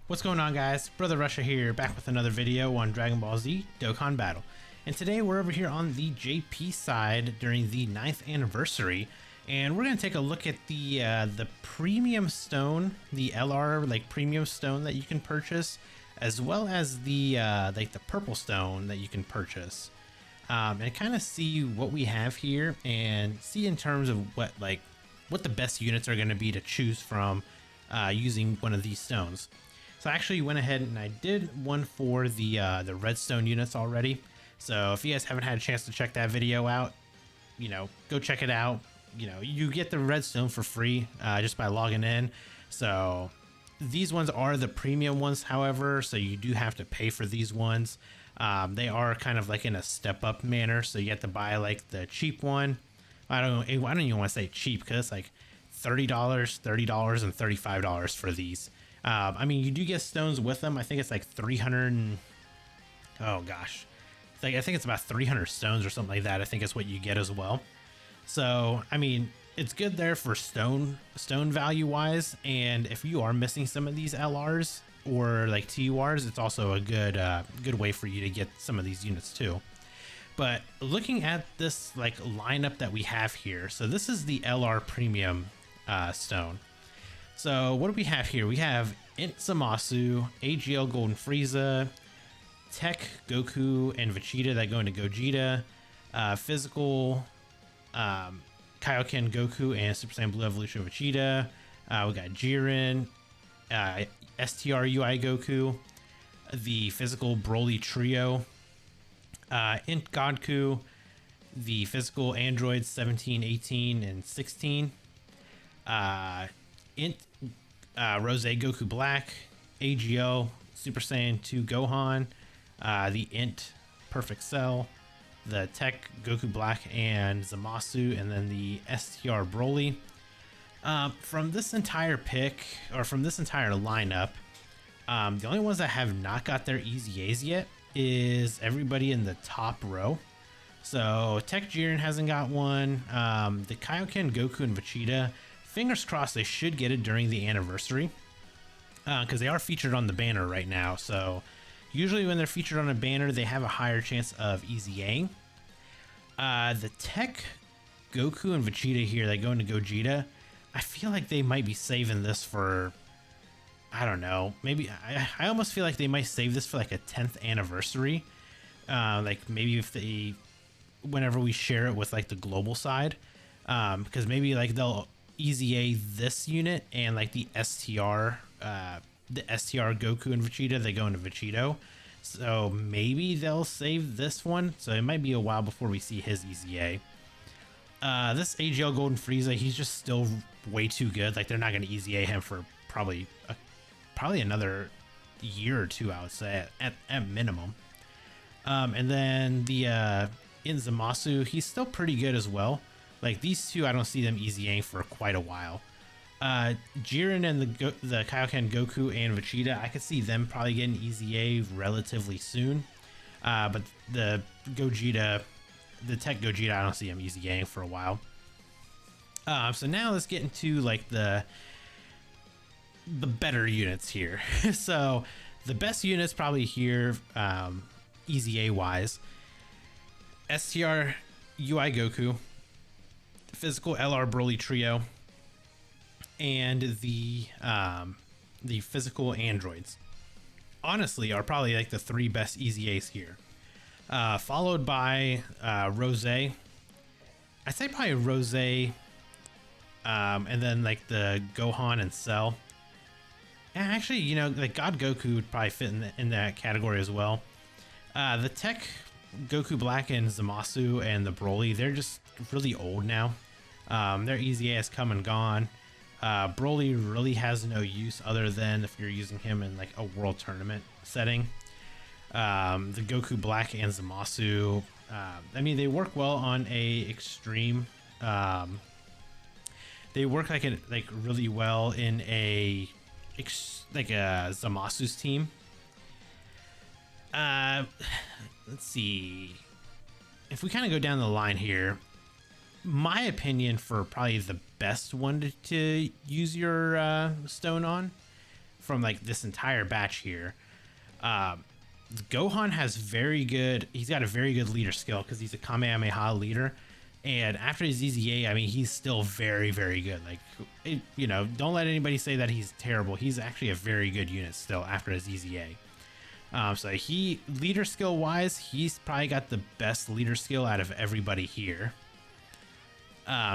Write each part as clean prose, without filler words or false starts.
What's going on, guys? Brother Russia here, back with another video on Dragon Ball Z Dokkan Battle. And today we're over here on the JP side during the 9th anniversary, and we're going to take a look at the premium stone, the LR premium stone that you can purchase, as well as the the purple stone that you can purchase. And kind of see what we have here and see in terms of what the best units are going to be to choose from using one of these stones. So I actually went ahead and I did one for the redstone units already. So if you guys haven't had a chance to check that video out, go check it out. You get the redstone for free just by logging in. So these ones are the premium ones, however, so you do have to pay for these ones. They are kind of like in a step up manner, so you have to buy like the cheap one. I don't even want to say cheap because it's like $30, $30, and $35 for these. I mean, you do get stones with them. I think it's like 300 and, oh gosh, I think it's about 300 stones or something like that. I think is what you get as well. So I mean, it's good there for stone value wise, and if you are missing some of these LRs or like TURs, it's also a good way for you to get some of these units too. But looking at this lineup that we have here, so this is the LR premium stone. So what do we have here? We have Int Zamasu, AGL Golden Frieza, Tech Goku and Vegeta that go into Gogeta, Physical Kaioken Goku and Super Saiyan Blue Evolution Vegeta. We got Jiren, STR UI Goku, the Physical Broly Trio, Int Godku, the Physical Androids 17, 18, and 16, Int Rose Goku Black, AGO Super Saiyan 2 Gohan, the Int Perfect Cell, the Tech Goku Black and Zamasu, and then the STR Broly. From this entire pick, or from this entire lineup, the only ones that have not got their Easy A's yet is everybody in the top row. So Tech Jiren hasn't got one. The Kaioken Goku and Vegeta, fingers crossed they should get it during the anniversary, because they are featured on the banner right now. So usually when they're featured on a banner, they have a higher chance of Easy A'ing. The Tech Goku and Vegeta here that go into Gogeta, I feel like they might be saving this for, I don't know, maybe I almost feel like they might save this for like a 10th anniversary. Maybe if whenever we share it with like the global side, because maybe they'll Easy A this unit and like the STR Goku and Vegeta, they go into Vegito. So maybe they'll save this one. So it might be a while before we see his Easy A. This AGL Golden Frieza, he's just still way too good. Like, they're not going to Easy A him for probably another year or two, I would say, at minimum. And then the Zamasu, he's still pretty good as well. Like, these two, I don't see them Easy A'ing for quite a while. Jiren and the Kaioken Goku and Vegeta, I could see them probably getting Easy A relatively soon. But the Gogeta, the Tech Gogeta, I don't see him Easy A'ing for a while. So now let's get into like the better units here. So the best units probably here, Easy A wise, STR UI Goku, Physical LR Broly Trio, and the Physical Androids, honestly, are probably like the three best Easy A's here. Followed by Rose. I'd say probably Rose, and then like the Gohan and Cell. And actually, like God Goku would probably fit in that category as well. The Tech Goku Black and Zamasu and the Broly, they're just really old now. Their Easy A has come and gone. Broly really has no use other than if you're using him in like a world tournament setting. The Goku Black and Zamasu, I mean, they work well on a extreme. They work really well in a Zamasu's team. Let's see. If we kind of go down the line here, my opinion for probably the best one to use your stone on from like this entire batch here, Gohan has he's got a very good leader skill because he's a Kamehameha leader. And after his EZA, I mean, he's still very, very good. Like, don't let anybody say that he's terrible. He's actually a very good unit still after his EZA. So leader skill wise, he's probably got the best leader skill out of everybody here.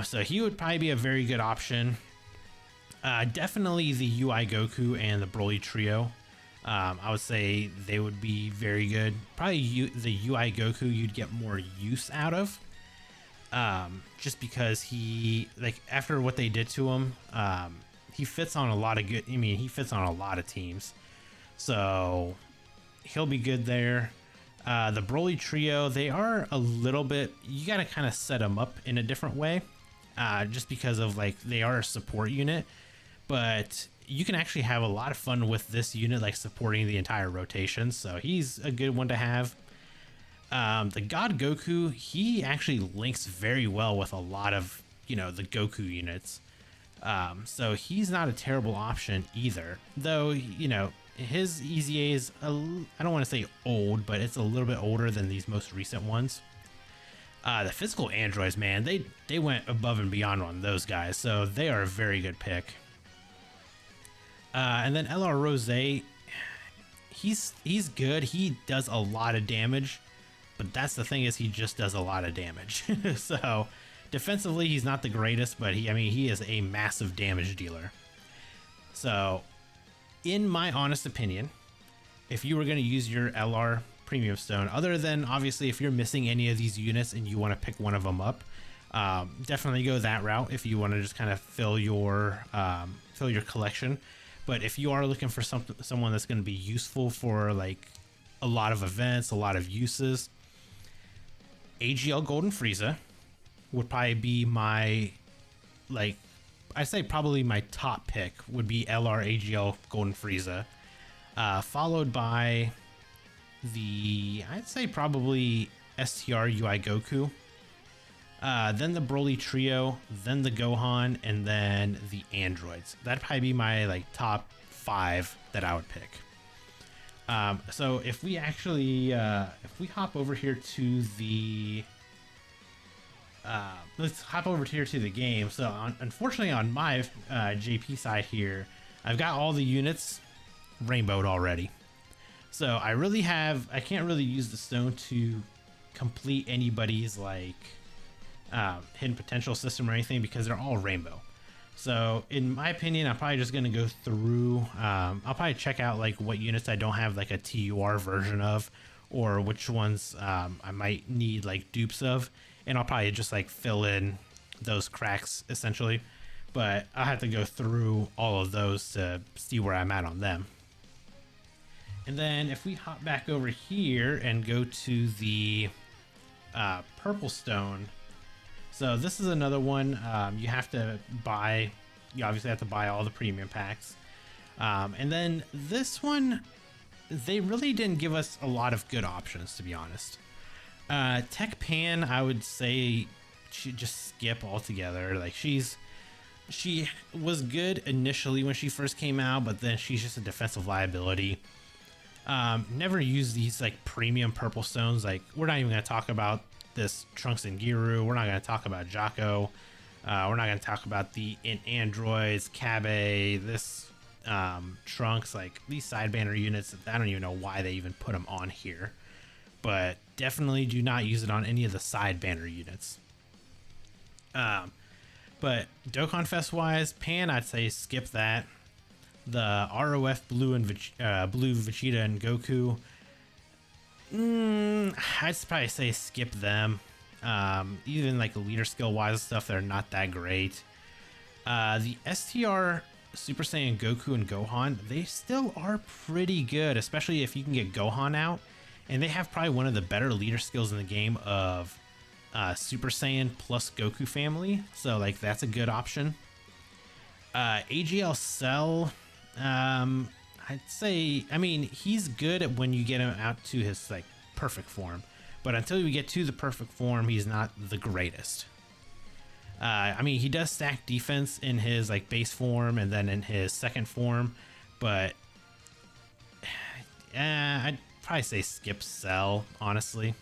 So he would probably be a very good option. Definitely the UI Goku and the Broly trio. I would say they would be very good. Probably the UI Goku you'd get more use out of. Just because he, like, after what they did to him, he fits on a lot of he fits on a lot of teams. So he'll be good there. The Broly trio, they are a little bit, you got to kind of set them up in a different way, just because of, like, they are a support unit, but you can actually have a lot of fun with this unit, like supporting the entire rotation. So he's a good one to have. The God Goku, he actually links very well with a lot of, the Goku units. So he's not a terrible option either. Though, his EZA is, I don't want to say old, but it's a little bit older than these most recent ones. The physical androids, man, they went above and beyond on those guys. So they are a very good pick. And then LR Rose, he's good. He does a lot of damage. But that's the thing, is he just does a lot of damage. So defensively, he's not the greatest, but he is a massive damage dealer. So in my honest opinion, if you were going to use your LR Premium Stone, other than obviously if you're missing any of these units and you want to pick one of them up, definitely go that route if you want to just kind of fill your collection. But if you are looking for someone that's going to be useful for like a lot of events, a lot of uses, AGL Golden Frieza would probably be my, like, I say probably my top pick would be LR AGL Golden Frieza, followed by I'd say probably STR UI Goku, then the Broly trio, then the Gohan, and then the androids. That'd probably be my like top 5 that I would pick. So if we actually, if we hop over here to the, let's hop over here to the game. So unfortunately on my JP side here, I've got all the units rainbowed already. So I can't really use the stone to complete anybody's like hidden potential system or anything because they're all rainbow. So in my opinion, I'm probably just going to go through, I'll probably check out like what units I don't have like a TUR version of, or which ones I might need like dupes of, and I'll probably just like fill in those cracks essentially. But I'll have to go through all of those to see where I'm at on them. And then if we hop back over here and go to the purple stone, so this is another one you have to buy. You obviously have to buy all the premium packs. And then this one, they really didn't give us a lot of good options, to be honest. Tech Pan, I would say just skip altogether. Like she was good initially when she first came out, but then she's just a defensive liability. Never use these like premium purple stones. Like we're not even going to talk about this Trunks and Giru. We're not going to talk about Jocko. We're not going to talk about the androids, Kabe, this Trunks, like these side banner units. I don't even know why they even put them on here, but definitely do not use it on any of the side banner units. But Dokkan Fest wise, Pan, I'd say skip that. The ROF Blue and Blue Vegeta and Goku, I'd probably say skip them. Even like leader skill wise stuff, they're not that great. The STR Super Saiyan Goku and Gohan, they still are pretty good, especially if you can get Gohan out. And they have probably one of the better leader skills in the game of Super Saiyan plus Goku family. So like that's a good option. AGL Cell, I'd say, I mean, he's good at when you get him out to his like perfect form, but until you get to the perfect form, he's not the greatest. I mean, he does stack defense in his like base form and then in his second form, but I'd probably say skip Cell, honestly.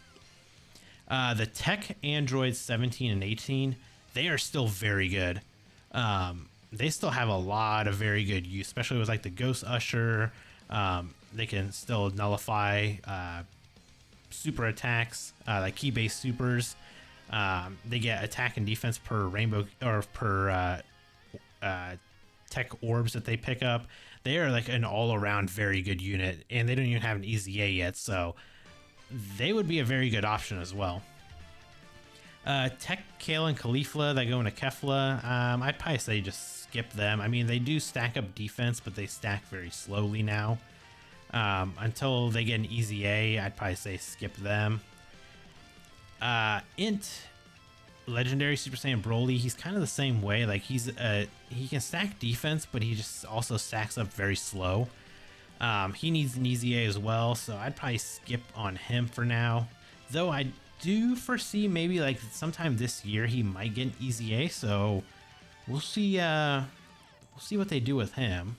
The tech androids 17 and 18, they are still very good. They still have a lot of very good use, especially with like the Ghost Usher. They can still nullify super attacks, like key based supers. They get attack and defense per rainbow or per tech orbs that they pick up. They are like an all around very good unit, and they don't even have an EZA yet, so they would be a very good option as well. Tech, Kale, and Caulifla that go into Kefla, I'd probably say just skip them. I mean, they do stack up defense, but they stack very slowly now. Until they get an EZA, I'd probably say skip them. Int, Legendary Super Saiyan Broly, he's kind of the same way. Like he can stack defense, but he just also stacks up very slow. He needs an EZA as well, so I'd probably skip on him for now. Though I do foresee maybe like sometime this year he might get an EZA, so we'll see. We'll see what they do with him.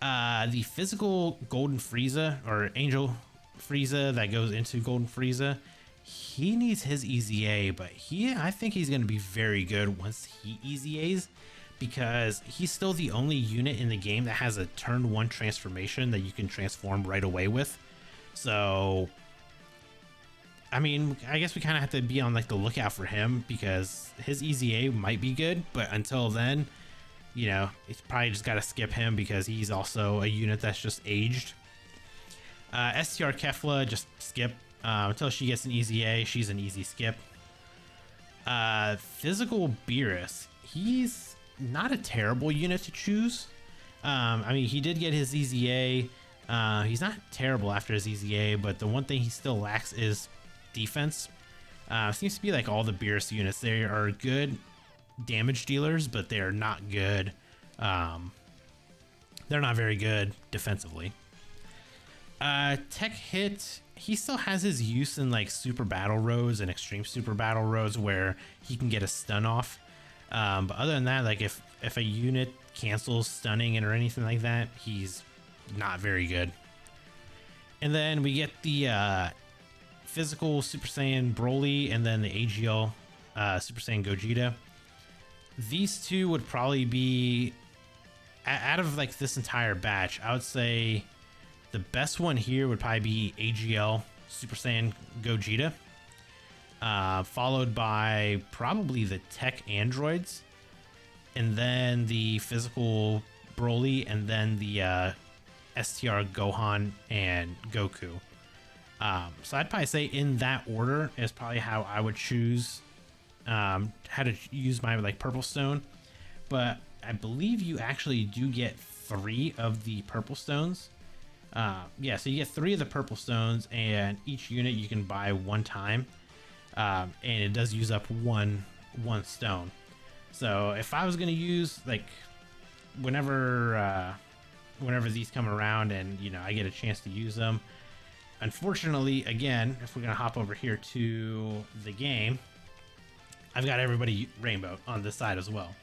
The physical Golden Frieza or Angel Frieza that goes into Golden Frieza, he needs his EZA, but I think he's going to be very good once he EZAs, because he's still the only unit in the game that has a turn 1 transformation that you can transform right away with. So, I mean, I guess we kind of have to be on like the lookout for him, because his EZA might be good, but until then, you know, it's probably just got to skip him because he's also a unit that's just aged. STR Kefla, just skip. Until she gets an EZA, she's an easy skip. Physical Beerus, he's not a terrible unit to choose. I mean, he did get his EZA. He's not terrible after his EZA, but the one thing he still lacks is defense. Seems to be like all the Beerus units. They are good damage dealers, but they are not good. They're not very good defensively. Tech Hit, he still has his use in like super battle roads and extreme super battle roads where he can get a stun off. But other than that, like if a unit cancels stunning it or anything like that, he's not very good. And then we get the physical Super Saiyan Broly and then the AGL Super Saiyan Gogeta. These two would probably be, out of like this entire batch, I would say the best one here would probably be AGL Super Saiyan Gogeta, followed by probably the tech androids, and then the physical Broly, and then the STR Gohan and Goku. So I'd probably say in that order is probably how I would choose how to use my like purple stone. But I believe you actually do get 3 of the purple stones. Yeah, so you get 3 of the purple stones, and each unit you can buy 1 time, and it does use up one stone. So if I was gonna use like whenever these come around and you know I get a chance to use them, unfortunately, again, if we're gonna hop over here to the game, I've got everybody rainbow on this side as well,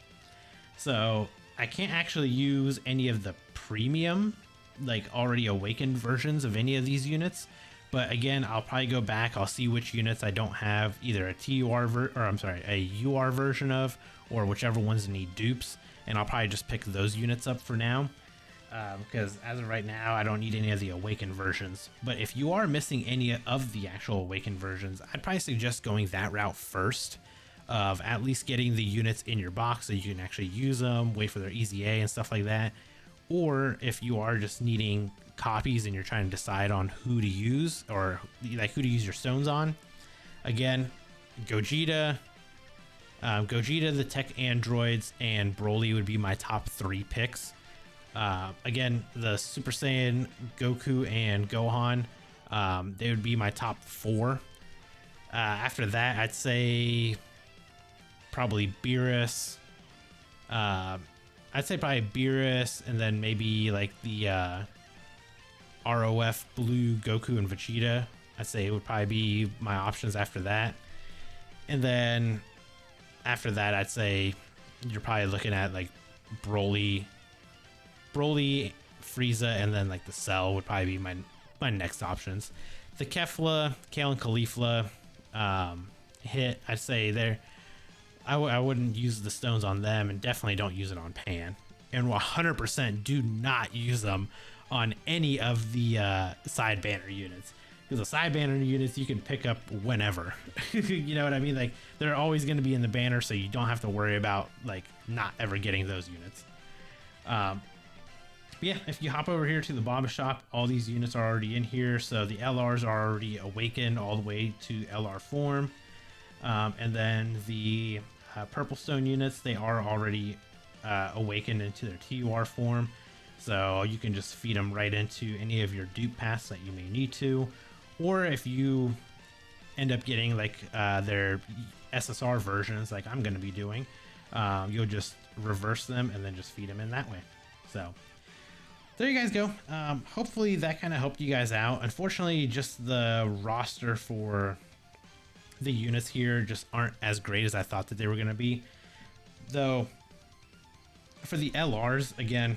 so I can't actually use any of the premium, like already awakened versions of any of these units. But again, I'll probably go back, I'll see which units I don't have either a a UR version of, or whichever ones need dupes, and I'll probably just pick those units up for now, because as of right now I don't need any of the awakened versions. But if you are missing any of the actual awakened versions, I'd probably suggest going that route first, of at least getting the units in your box so you can actually use them, wait for their EZA and stuff like that. Or if you are just needing copies and you're trying to decide on who to use, or like who to use your stones on, again, Gogeta, the tech androids, and Broly would be my top 3 picks. Again, the Super Saiyan Goku and Gohan, they would be my top 4. After that, I'd say probably Beerus. I'd say probably Beerus, and then maybe like the ROF Blue Goku and Vegeta. I'd say it would probably be my options after that. And then after that, I'd say you're probably looking at like Broly, Frieza, and then like the Cell would probably be my next options. The Kefla, Kale and Caulifla hit, I'd say there. I wouldn't use the stones on them, and definitely don't use it on Pan. And 100% do not use them on any of the side banner units. Because the side banner units you can pick up whenever. You know what I mean? Like, they're always going to be in the banner, so you don't have to worry about like not ever getting those units. Yeah, if you hop over here to the Bomba Shop, all these units are already in here. So the LRs are already awakened all the way to LR form. And then the Purple Stone units, they are already awakened into their TUR form. So you can just feed them right into any of your dupe paths that you may need to. Or if you end up getting like their SSR versions, like I'm going to be doing, you'll just reverse them and then just feed them in that way. So there you guys go. Hopefully that kind of helped you guys out. Unfortunately, just the roster for the units here just aren't as great as I thought that they were going to be. Though, for the LRs, again,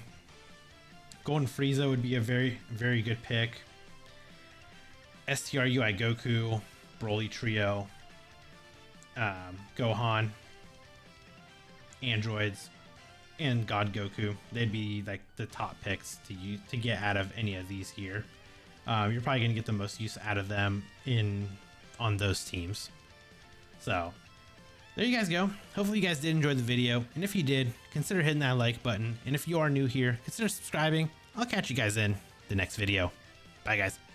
Golden Frieza would be a very, very good pick. STR UI Goku, Broly Trio, Gohan, Androids, and God Goku. They'd be like the top picks to get out of any of these here. You're probably going to get the most use out of them on those teams. So there you guys go. Hopefully you guys did enjoy the video, and if you did, consider hitting that like button, and if you are new here, consider subscribing. I'll catch you guys in the next video. Bye guys.